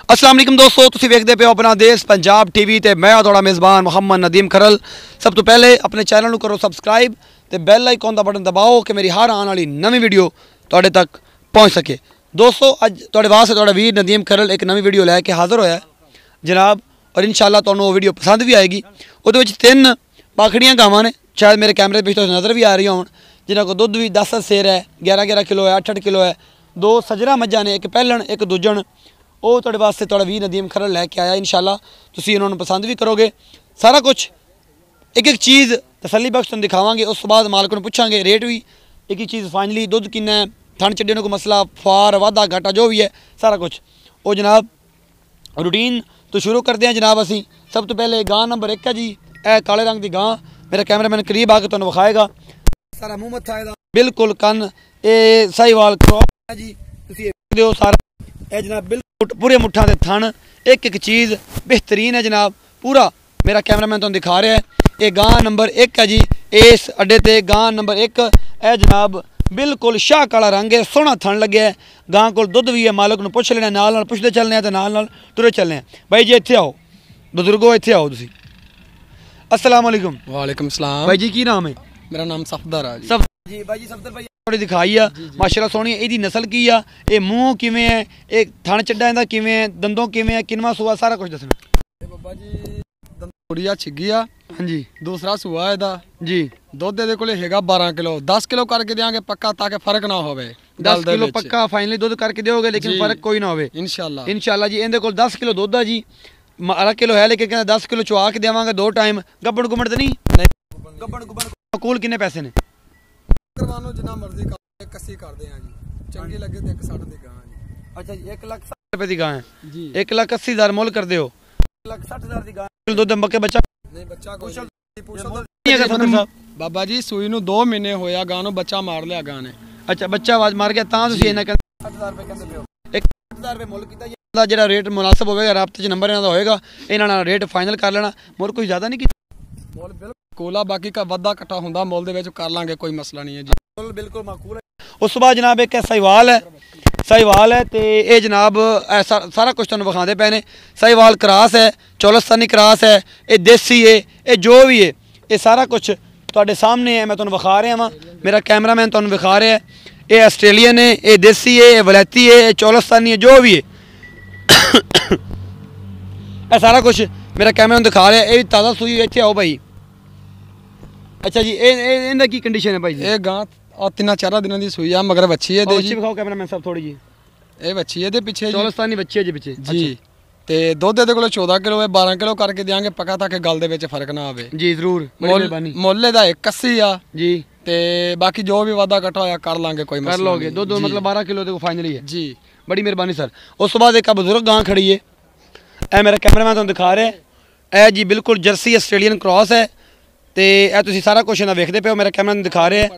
अस्सलाम वालेकुम दोस्तों, तुसीं वेखदे पे हो अपना देश पंजाब टीवी ते मैं थोड़ा मेज़बान मोहम्मद नदीम खरल। सब तो पहले अपने चैनल करो सबसक्राइब ते बैल आइकॉन का बटन दबाओ कि मेरी हर आने वाली नवी वीडियो तुहाडे तक पहुँच सके। दोस्तों अज तुहाडे वास्ते तुहाडा वीर नदीम खरल एक नवी वीडियो लैके हाज़र होया जनाब, और इंशाअल्लाह तुहानू वो वीडियो पसंद भी आएगी। उहदे विच 3 पाखड़ियां गावां ने, शायद मेरे कैमरे पिछले नज़र भी आ रही होण, जिन्हां को दुध भी 10 सेर है, 11-11 किलो है, 8-8 किलो है। 2 सजरा मज्जां ने, एक पहलन एक दूजन। वो तुहाडे वास्ते तुहाडा वीर नदीम खरल लैके आया। इंशाअल्लाह तुसीं उन्होंने पसंद भी करोगे। सारा कुछ एक एक चीज़ तसल्ली बख्श तुहानू दिखावांगे। उस बाद मालक नूं पुछांगे रेट भी, एक एक चीज़ फाइनली दुध किन्ना है, थन चढ़ने को मसला, फार वाधा घाटा जो भी है सारा कुछ वो जनाब रूटीन तो शुरू करते हैं जनाब। असी सब तो पहले गां नंबर 1 है जी, ए काले रंग की गां। मेरा कैमरामैन करीब आके तुहानू विखाएगा। सारा मूँह मत्था इहदा बिल्कुल कन ये साहिवाल क्रॉस है जी, तुसीं देखदे हो सारा ए जनाब बिल्कुल पूरे मुठ्ठां दे थन, एक एक चीज़ बेहतरीन है जनाब। पूरा मेरा कैमरामैन तुहानू दिखा रहा है। ये गां नंबर 1 है जी, इस अड्डे ते गां नंबर 1 है जनाब। बिल्कुल शाह काला रंग है, सोहना थन लगे है। गां कोल दुध भी है, मालक नूं पुछ लेना, नाल पुछदे चलने ते नाल तुरे चलने। भाई जी इत्थे आओ, बुजुर्गो इत्थे आओ तुसीं। अस्सलाम वालेकुम। वालेकुम सलाम। भाई जी की नाम है? मेरा नाम सफदर है जी। सफदर जी, भाई जी सफदर भाई थोड़ी दिखाई आ माशाल्लाह सोहनी। इहदी नस्ल की आ, ये मूँह किवें है, एक थन चड्डा इहदा किवें है, दंदों किवें है, किनवा सूआ सारा कुछ दसना। बाबा जी दंदोड़िया छिगी आ। हाँ जी, दूसरा सूआ है दा जी। दुध दे कोले हैगा 12 किलो। 10 किलो करके देंगे पक्का, ताकि फर्क ना होवे। 10 किलो पक्का फाइनली दुध करके दोगे, लेकिन फर्क कोई ना होवे इंशाल्लाह। इंशाल्लाह जी। इहदे कोल 10 किलो दुध है जी, 12 किलो है, लेकिन कहना 10 किलो चुआ के देवांगा 2 टाइम। गब्बड़ गुब्बड़ तो नहीं? गब्बड़ गुब्बड़ माकूल किन्ने पैसे ने? करवानो जितना मर्जी कर कसी कर दे हैं जी, चंगी लगे तो 160 दी गां जी। अच्छा जी, 1,60,000 रुपए की गां है जी। 1,80,000 मुल कर दो। 1,60,000 की गां दुध मक्के बच्चा नहीं, बच्चा कोई नहीं है सफदर साहब। बाबा जी सूई नूं 2 महीने होया, गां नूं बच्चा मार लिया गां ने। अच्छा बच्चा आवाज मार गया तां तुसीं इन्ना कहंदे 60,000 रुपए कहंदे पियो। 1,60,000 रुपए मुल कीता जी। जेड़ा रेट मुनासिब होवेगा, राब्ते च नंबर इन्हां दा होएगा, इन्हां नाल रेट फाइनल कर लेना। मुल कोई ज्यादा नहीं कीता मोल बिल्कुल कोला, बाकी का वादा कट्टा हुंदा मोल दे विच कर लांगे, कोई मसला नहीं है जी। मुल बिल्कुल माकूल है। उस बाद जनाब एक साहिवाल है, साहिवाल है ते ये जनाब सारा कुछ तुहानू विखांदे पे ने। साहिवाल क्रास है, चौलस्तानी क्रास है, ये देसी है, ये जो भी है ये सारा कुछ तुहाडे सामने है। मैं तुहानू विखा रहा वां, मेरा कैमरामैन तुहानू विखा रहा है। ये आस्ट्रेलियन है, ये देसी है, ये वलैती है, ये चौलस्तानी है, जो भी है ये सारा कुछ मेरा कैमरामैन दिखा रहा है। ये ताज़ा सूई है। इत्थे आओ भाई। अच्छा जी, इनका की कंडीशन है भाई जी? ये गां और 3-4 दिनों की सूई है, मगर बच्ची है दे जी। दिखाओ कैमरामैन साहब थोड़ी जी। ये बच्ची है दे पीछे चौलस्तानी बच्ची है जी पीछे जी। ते दुध दे कोल 14 किलो है, 12 किलो करके देंगे पक्का, ताकि गल दे विच फर्क ना आवे जी। जरूर, बड़ी मेहरबानी। मुੱਲ ਦਾ 81 आ जी। ते बाकी जो भी वादा कटा होया कर लांगे, कोई मसला कर लोगे। दो मतलब 12 किलो देखो फाइनली है जी। बड़ी मेहरबानी सर। उस बाद एक बुजुर्ग गां खड़ी है, ए मेरा कैमरामैन तुहानू दिखा रहा है। ए जी बिल्कुल जर्सी आस्ट्रेलियन क्रॉस है, ते ए तुसीं सारा कुछ इन्हां वेखदे पे हो। मेरा कैमरामैन दिखा रहा है।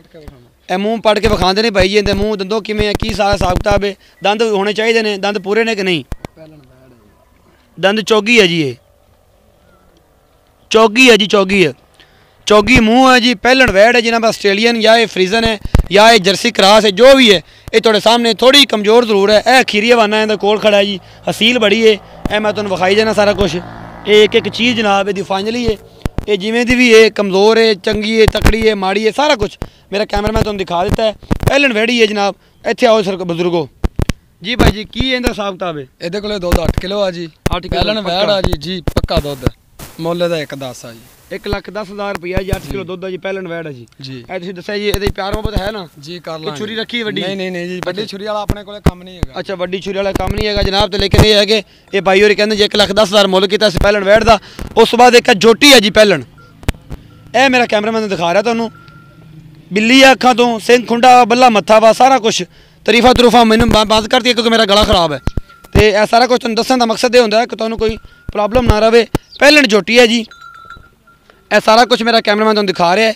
ए मूँह पढ़ के विखांदे ने भाई जी, इहदे मूँह दंदों किवें है, की सारा हिसाब किताब है, दंद होने चाहिए ने, दंद पूरे ने कि नहीं? दंद चौगी है जी, ये चौगी है जी, चौगी है, चौगी मूँह है जी। पहलन वैड है जिन्हें आस्ट्रेलियन या ये फ्रीजन है या ये जर्सी क्रास है, जो भी है ये थोड़े सामने थोड़ी कमज़ोर जरूर है। यह खीरी हवाना है, कोल खड़ा है जी, हसील बड़ी है। यह मैं तुहानू विखाई देना सारा कुछ, एक एक चीज़ जनाब ये फाइनली है। ये जिमें दी भी है, कमज़ोर है, चंगी है, तकड़ी है, माड़ी है, सारा कुछ मेरा कैमरामैन तुहानू दिखा देता है। पहलन वैड़ी है जनाब। इत्थे आओ सर बुजुर्गो जी। भाई जी की इहदा हिसाब किताब है? ਇਹਦੇ ਕੋਲੇ ਦੁੱਧ 8 ਕਿਲੋ ਆ ਜੀ। 8 किलो ਪਹਿਲਣ ਵੈੜ ਆ ਜੀ ਪੱਕਾ ਦੁੱਧ। ਮੁੱਲ ਦਾ 1.10 ਆ ਜੀ। 1,10,000 रुपया जी। 8 किलो दुध है जी, पहलन वैड है जी। जी ए तुसीं दस्सिया जी ਇਹਦੀ प्यार मोहब्बत है ना जी, कर कि लांगे। छुरी रखी है वड्डी? नहीं नहीं जी, वड्डी छुरी वाला अपने कोले काम नहीं हैगा। अच्छा वड्डी छुरी वाला काम नहीं है जनाब। तो लेकिन ये है कि ये भाई होरी कहंदे जी 1,10,000 मुल कीता सी पहलन वैड दा। उस बाद एक जोटी है जी पहलन, ए मेरा कैमरामैन दिखा रहा तुहानू। बिल्ली अखां तो सिंह खुंडा बल्ला मत्था वा सारा कुछ। तरीफा तरूफा मैनू बंद कर दिया क्योंकि मेरा गला खराब है। तो यह सारा कुछ तुहानू दस्सण दा मकसद ये हुंदा है कि तुहानू कोई प्रॉब्लम ना रहे। पहलन जोटी है जी, यह सारा कुछ मेरा कैमरामैन तुहानू दिखा रहा है।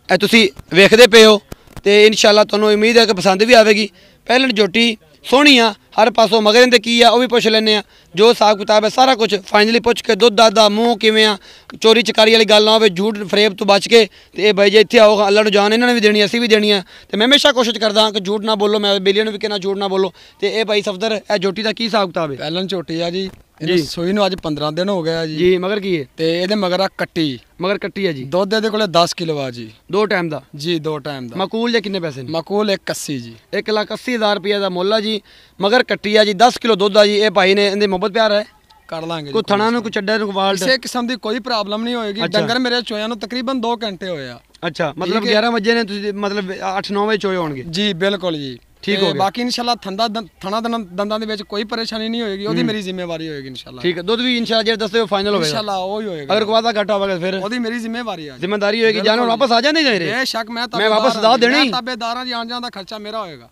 यह तुसीं वेखदे पे हो, तो इंशाअल्लाह तुहानू उम्मीद है कि पसंद भी आएगी। पहलन जोटी सोहनी आ, हर पासों मगर इनते की है वह भी पुछ लेने जो हिसाब किताब है सारा कुछ फाइनली पुछ के दुध दादा मूँह किवें आ चोरी चकारी वाली गल ना हो झूठ फरेब तो बच के ये भाई जी इतने आओ अल्लाह जान इन्होंने भी देनी असी भी देनी है तो मैं हमेशा कोशिश करदा कि झूठ ना बोलो मैं बेलियां भी कहना झूठ ना बोलो तो ये भाई सफदर ए झोटी का की हिसाब किताब है ਪਹਿਲਣ ਝੋਟੀ ਆ ਜੀ ਇਹਨੂੰ ਸੂਈ ਨੂੰ ਅੱਜ 15 ਦਿਨ ਹੋ ਗਏ ਆ ਜੀ जी मगर की है ਤੇ ਇਹਦੇ ਮਗਰ ਆ ਕੱਟੀ मगर कट्टी है जी ਦੁੱਧ ਇਹਦੇ ਕੋਲੇ 10 ਕਿਲੋ ਆ ਜੀ 2 टाइम का ਜੀ 2 ਟਾਈਮ ਦਾ मकूल या किन्ने पैसे ने ਮਕੂਲ 180 ਜੀ 1,80,000 रुपये का मुल है जी मगर कट्टी है जी 10 किलो दुध है जी ये भाई ने इनके मोहब्बत प्यार है ਕਰ ਲਾਂਗੇ कोई थना कोई चड्डा वाल्ट ਕਿਸੇ ਕਿਸਮ ਦੀ ਕੋਈ ਪ੍ਰੋਬਲਮ ਨਹੀਂ ਹੋਏਗੀ ਡੰਗਰ ਮੇਰੇ ਚੋਇਆਂ ਨੂੰ ਤਕਰੀਬਨ 2 ਘੰਟੇ ਹੋਏ ਆ अच्छा मतलब 11 बजे ने मतलब 8-9 बजे चोए होंगे ਜੀ ਬਿਲਕੁਲ ਜੀ ठीक हो गया ਬਾਕੀ ਇਨਸ਼ਾਅੱਲਾ ਥਣਾ ਦੰਦਾਂ ਦੇ ਵਿੱਚ ਕੋਈ ਪਰੇਸ਼ਾਨੀ ਨਹੀਂ ਹੋਏਗੀ ਉਹਦੀ ਮੇਰੀ ਜ਼ਿੰਮੇਵਾਰੀ ਹੋਏਗੀ ਇਨਸ਼ਾਅੱਲਾ ठीक है दुध भी इंशाल्लाह जे दसते हो फाइनल होगा ਇਨਸ਼ਾਅੱਲਾ ਉਹ ਹੀ ਹੋਏਗਾ अगर कोई वादा घाटा होगा फिर ਉਹਦੀ ਮੇਰੀ ਜ਼ਿੰਮੇਵਾਰੀ ਆ जिम्मेदारी होगी जानवर वापस आ जाने जाए रे ਬੇਸ਼ੱਕ ਮੈਂ वापस दाव देनी ਤਾਬੇਦਾਰਾਂ ਦੀ ਆਣ ਜਾਣ ਦਾ ਖਰਚਾ ਮੇਰਾ ਹੋਏਗਾ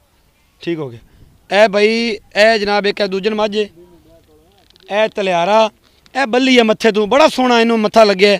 ठीक हो गया ए भाई ए जनाब एक दूजन माझे ए तलियारा ए बल्ली है मत्थे तू बड़ा सोहना इनू मत्था लगे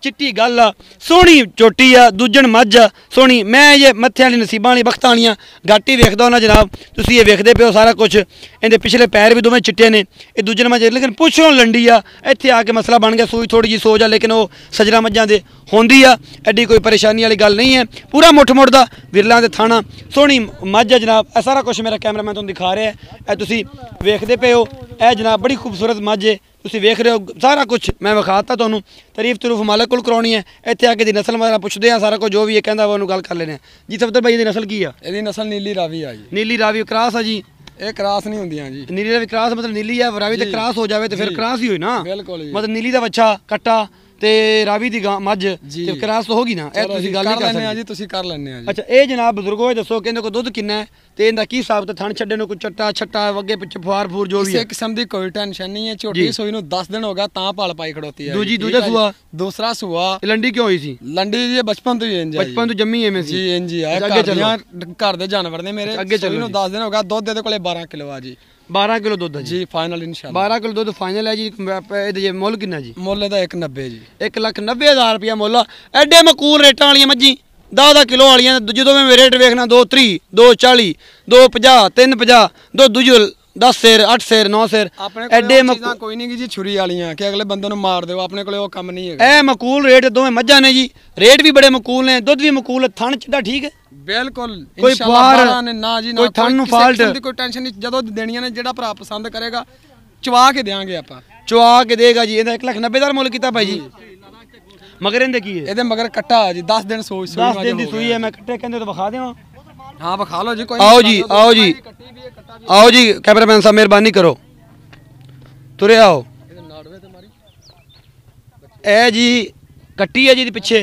चिट्टी गल आ सोहनी चोटी आ दूजन मझ आ सोहनी मैं ये मत्थे वाली नसीबां वाली बख्तां वालियां घट ही वेखदा होना जनाब तुसीं ये वेखदे पिओ सारा कुछ इहदे पिछले पैर भी दोवें चिट्टे ने ये दूजन मझ लेकिन पुछों लंडी आ इत्थे आके मसला बन गया सूई थोड़ी जी सोच आ लेकिन वो सजरा मझां दे होंदी आ एड्डी कोई परेशानी वाली गल नहीं है पूरा मुठ मुठदा विरलां दे थाना सोहनी मझ आ जनाब ए सारा कुछ मेरा कैमरामैन तुहानूं दिखा रहा है ए तुसीं वेखदे पिओ ए जनाब बड़ी खूबसूरत मझ है तुसीं वेख रहे हो सारा कुछ मैं विखाता तुहानूं तारीफ तुरूफ मालक कोल कराउणी है इत्थे आके दी नस्ल वगैरह पुछदे आ सारा कुछ जो भी है कहंदा वा ओनूं गल कर लेने जी सफदर भाई दी नस्ल की आ ਇਹਦੀ ਨਸਲ ਨੀਲੀ ਰਾਵੀ ਆ ਜੀ नीली रावी क्रॉस है जी ਇਹ ਕਰਾਸ ਨਹੀਂ ਹੁੰਦੀਆਂ ਜੀ नीली रावी क्रॉस मतलब नीली है रावी ते क्रॉस हो जावे तो फिर क्रॉस ही होई ना ਬਿਲਕੁਲ ਜੀ मतलब नीली दा बच्चा कट्टा ते रावी दी मझ जी। ते क्रॉस तो होगी ना ए तुसीं गल नहीं ਕਰ कर ਲੈਣੇ ਆ सकदे ਜੀ ਤੁਸੀਂ ਕਰ ਲੈਣੇ ਆ ਜੀ अच्छा ये जनाब बुजुर्गो दसो कि इहदे कोल दुध किन्ना है ते इहदा की हिसाब ते थण छड्डे नु कोई चट्टा छट्टा अगे पिछे फुआर फूर जो भी ਕਿਸੇ है ਕਿਸਮ ਦੀ ਕੋਈ ਟੈਨਸ਼ਨ ਨਹੀਂ ਹੈ ਝੋਟੀ ਸੂਈ ਨੂੰ 10 ਦਿਨ ਹੋ ਗਿਆ ਤਾਂ ਪਾਲ ਪਾਈ ਖੜੋਤੀ ਹੈ दूजी ਠੀਕ दूजा ਹੈ ਜੀ। सूआ ਦੂਸਰਾ ਸੂਆ ये लंडी क्यों हुई सी ਲੰਡੀ ਜੀ ਬਚਪਨ ਤੋਂ ਹੀ ਇੰਜ ਆ ਜੀ। बचपन तो जम्मी है में सी ਜੀ ਇੰਜ ਹੀ ਆ ਅੱਛਾ, ਘਰ ਅੱਗੇ ਚੱਲੋ। ਦੀਆਂ ਘਰ ਦੇ ਜਾਨਵਰ ਨੇ ਮੇਰੇ ਅੱਗੇ ਚੱਲੋ ਸੂਈ ਨੂੰ ਜੀ। 10 ਦਿਨ ਹੋ ਗਿਆ ਦੁੱਧ ਇਹਦੇ ਕੋਲੇ 12 ਕਿਲੋ ਆ ਜੀ 12 किलो दुध है जी ਜੀ ਫਾਈਨਲ ਇਨਸ਼ਾਅੱਲਾ 12 किलो दुध फाइनल है जी ਇਹਦੇ ਜੇ ਮੁੱਲ ਕਿੰਨਾ ਜੀ ਮੁੱਲ ਇਹਦਾ 190 ਜੀ 1,90,000 रुपया मुੱਲ ਐਡੇ ਮਕੂਲ ਰੇਟਾਂ ਵਾਲੀਆਂ ਮੱਝੀ 10 ਕਿਲੋ ਵਾਲੀਆਂ ਜਦੋਂ ਮੈਂ ਰੇਟ ਵੇਖਣਾ 230 240 250 350 ਦੋ ਦੂਜੋ 10 ਸਿਰ 8 ਸਿਰ 9 ਸਿਰ ਆਪਣੇ ਐਡੇ ਕੋਲ ਚੀਜ਼ਾਂ ਕੋਈ ਨਹੀਂ ਜੀ ਛੁਰੀ ਵਾਲੀਆਂ ਕਿ ਅਗਲੇ ਬੰਦੇ ਨੂੰ ਮਾਰ ਦਿਓ ਆਪਣੇ ਕੋਲੇ ਉਹ ਕੰਮ ਨਹੀਂ ਹੈਗਾ ਇਹ ਮਕੂਲ ਰੇਟ ਦੋਵੇਂ ਮੱਝਾਂ ਨੇ ਜੀ ਰੇਟ ਵੀ ਬੜੇ ਮਕੂਲ ਨੇ ਦੁੱਧ ਵੀ ਮਕੂਲ ਹੈ ਥਣ ਚਿੱਟਾ ਠੀਕ ਹੈ ਬਿਲਕੁਲ ਕੋਈ ਇਨਸ਼ਾਅੱਲਾ ਫੁਆਰ, ਬਾਰਾਂ ਨੇ ਨਾ ਜੀ ਨਾ ਕੋਈ ਥਣ ਨੂੰ ਕਿਸੇ ਫਾਲਟ। ਕਿਸਮ ਦੀ ਕੋਈ ਟੈਨਸ਼ਨ ਨਹੀਂ ਜਦੋਂ ਦੇਣੀਆਂ ਨੇ ਜਿਹੜਾ ਭਰਾ ਪਸੰਦ ਕਰੇਗਾ ਚਵਾ ਕੇ ਦੇਾਂਗੇ ਆਪਾਂ ਚੁਆ ਕੇ ਦੇਗਾ ਜੀ ਇਹਦਾ 1,90,000 ਮੁੱਲ ਕੀਤਾ ਭਾਈ ਜੀ ਮਗਰ ਇਹਦੇ ਕੀ ਹੈ ਇਹਦੇ ਮਗਰ ਕੱਟਾ ਆ ਜੀ 10 ਦਿਨ ਸੂਈ 10 ਦਿਨ ਦੀ ਸੂਈ ਹੈ ਮੈਂ ਕੱਟੇ ਕਹਿੰਦੇ ਤਾਂ ਵਿਖਾ ਦੇਵਾਂ ਹਾਂ ਵਿਖਾ ਲਓ ਜੀ ਕੋਈ आओ जी आओ जी आओ जी कैमरामैन साहब मेहरबानी करो तुरे आओ ए जी कट्टी है जी पिछे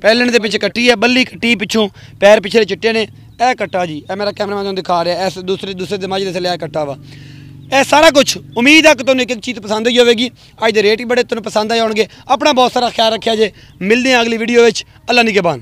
पैलन के पिछे कट्टी है बल्ली कट्टी पिछों पैर पिछले चिट्टे ने ए कट्टा जी ए मेरा कैमरामैन तुहानूं दिखा रहा है इस दूसरे दिमाग जैसे लिया कट्टा वा ਇਹ ਸਾਰਾ ਕੁਝ ਉਮੀਦ ਹੈ ਕਿ ਤੁਹਾਨੂੰ ਇੱਕ ਚੀਜ਼ ਪਸੰਦ ਹੋਈ ਹੋਵੇਗੀ ਅੱਜ ਦੇ ਰੇਟ ਹੀ ਬੜੇ ਤੁਹਾਨੂੰ ਪਸੰਦ ਆਏ ਹੋਣਗੇ ਆਪਣਾ ਬਹੁਤ ਸਾਰਾ ਖਿਆਲ ਰੱਖਿਆ ਜੇ ਮਿਲਦੇ ਹਾਂ ਅਗਲੀ ਵੀਡੀਓ ਵਿੱਚ ਅੱਲਾ ਨਿਗਹਿਬਾਨ